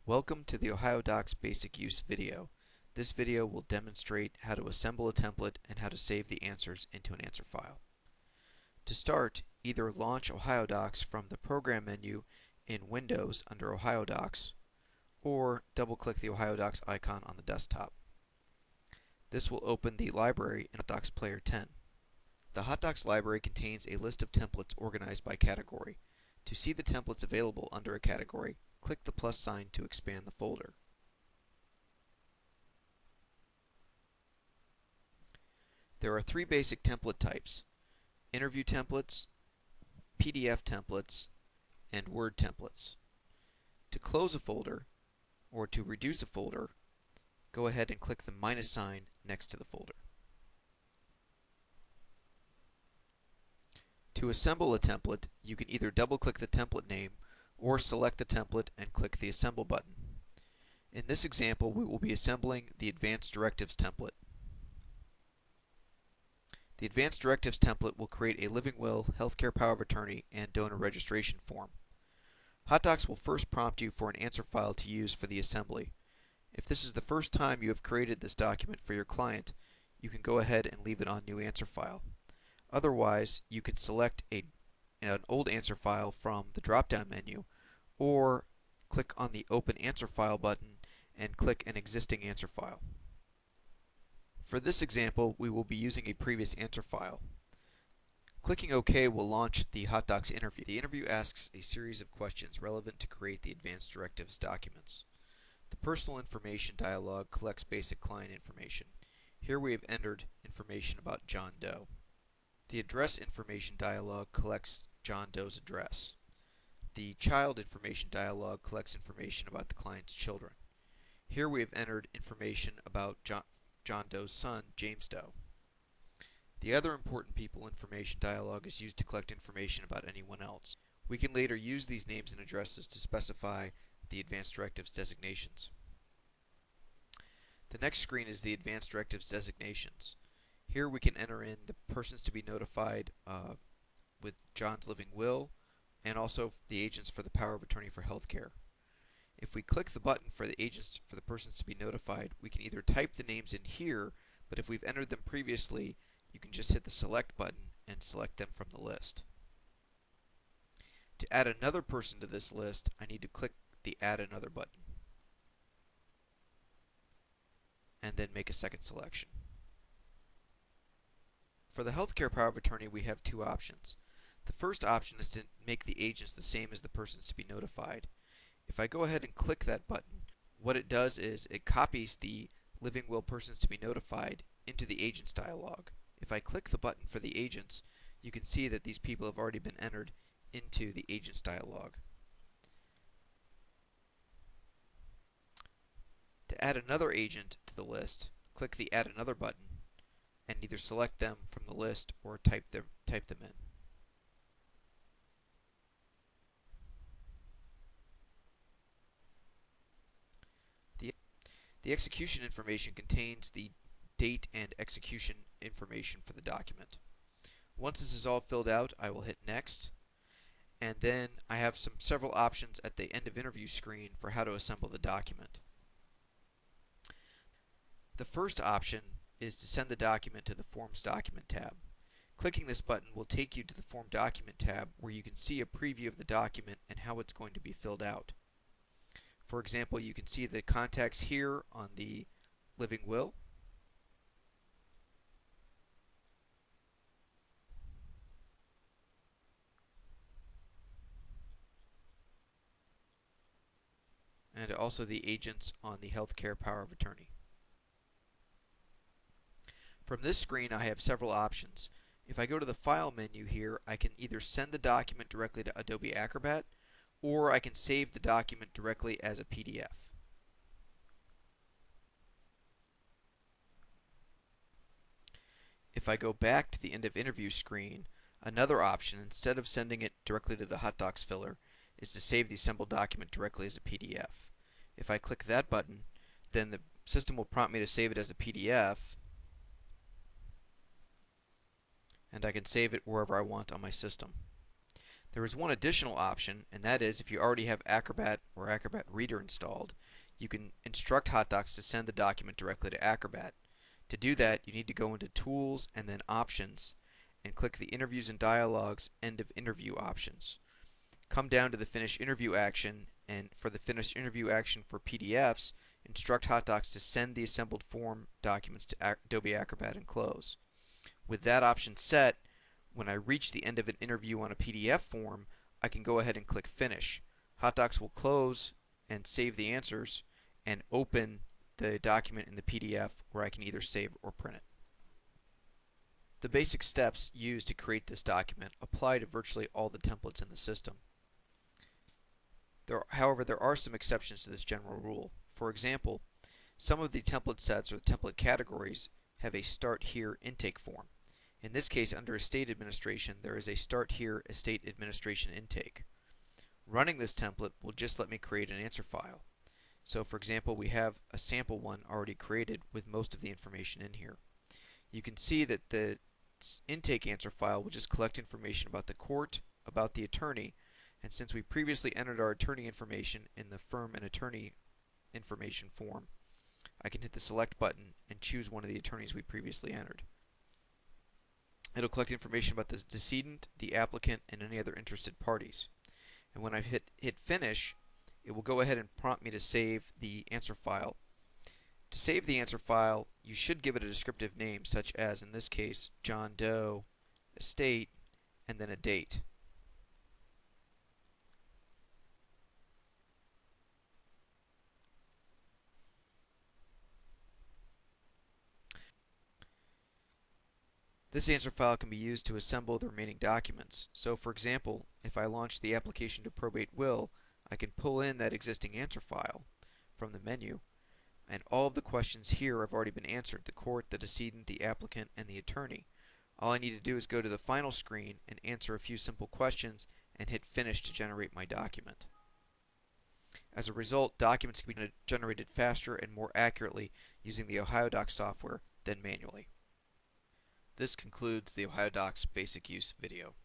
Welcome to the OhioDocs Basic Use video. This video will demonstrate how to assemble a template and how to save the answers into an answer file. To start, either launch OhioDocs from the Program menu in Windows under OhioDocs, or double-click the OhioDocs icon on the desktop. This will open the library in HotDocs Player 10. The HotDocs library contains a list of templates organized by category. To see the templates available under a category, click the plus sign to expand the folder. There are three basic template types: interview templates, PDF templates, and Word templates. To close a folder, or to reduce a folder, go ahead and click the minus sign next to the folder. To assemble a template, you can either double-click the template name or select the template and click the Assemble button. In this example, we will be assembling the Advanced Directives template. The Advanced Directives template will create a living will, healthcare power of attorney, and donor registration form. HotDocs will first prompt you for an answer file to use for the assembly. If this is the first time you have created this document for your client, you can go ahead and leave it on New Answer File. Otherwise, you can select an old answer file from the drop-down menu, or click on the Open Answer File button and click an existing answer file. For this example, we will be using a previous answer file. Clicking OK will launch the HotDocs interview. The interview asks a series of questions relevant to create the Advanced Directives documents. The Personal Information dialog collects basic client information. Here we have entered information about John Doe. The Address Information dialog collects John Doe's address. The Child Information dialog collects information about the client's children. Here we have entered information about John Doe's son, James Doe. The Other Important People Information dialog is used to collect information about anyone else. We can later use these names and addresses to specify the Advanced Directives designations. The next screen is the Advanced Directives designations. Here we can enter in the persons to be notified with John's living will, and also the agents for the power of attorney for healthcare. If we click the button for the agents for the persons to be notified, we can either type the names in here, but if we've entered them previously, you can just hit the select button and select them from the list. To add another person to this list, I need to click the Add Another button and then make a second selection. For the healthcare power of attorney, we have two options. The first option is to make the agents the same as the persons to be notified. If I go ahead and click that button, what it does is it copies the living will persons to be notified into the agents dialog. If I click the button for the agents, you can see that these people have already been entered into the agents dialog. To add another agent to the list, click the Add Another button and either select them from the list or type them in. The execution information contains the date and execution information for the document. Once this is all filled out, I will hit Next, and then I have several options at the end of interview screen for how to assemble the document. The first option is to send the document to the Forms Document tab. Clicking this button will take you to the Form Document tab, where you can see a preview of the document and how it's going to be filled out. For example, you can see the contacts here on the living will. And also the agents on the healthcare power of attorney. From this screen, I have several options. If I go to the File menu here, I can either send the document directly to Adobe Acrobat, or I can save the document directly as a PDF. If I go back to the end of interview screen, another option, instead of sending it directly to the HotDocs filler, is to save the assembled document directly as a PDF. If I click that button, then the system will prompt me to save it as a PDF, and I can save it wherever I want on my system. There is one additional option, and that is if you already have Acrobat or Acrobat Reader installed, you can instruct HotDocs to send the document directly to Acrobat. To do that, you need to go into Tools and then Options and click the Interviews and Dialogues End of Interview options. Come down to the Finish Interview action, and for the Finish Interview action for PDFs, instruct HotDocs to send the assembled form documents to Adobe Acrobat and close. With that option set, when I reach the end of an interview on a PDF form, I can go ahead and click Finish. HotDocs will close and save the answers and open the document in the PDF where I can either save or print it. The basic steps used to create this document apply to virtually all the templates in the system. However, there are some exceptions to this general rule. For example, some of the template sets or template categories have a Start Here intake form. In this case, under Estate Administration, there is a Start Here Estate Administration intake. Running this template will just let me create an answer file. So for example, we have a sample one already created with most of the information in here. You can see that the intake answer file will just collect information about the court, about the attorney, and since we previously entered our attorney information in the firm and attorney information form, I can hit the select button and choose one of the attorneys we previously entered. It'll collect information about the decedent, the applicant, and any other interested parties. And when I hit Finish, it will go ahead and prompt me to save the answer file. To save the answer file, you should give it a descriptive name, such as, in this case, John Doe, Estate, and then a date. This answer file can be used to assemble the remaining documents. So for example, if I launch the application to probate will, I can pull in that existing answer file from the menu, and all of the questions here have already been answered: the court, the decedent, the applicant, and the attorney. All I need to do is go to the final screen and answer a few simple questions and hit Finish to generate my document. As a result, documents can be generated faster and more accurately using the OhioDocs software than manually. This concludes the OhioDocs basic use video.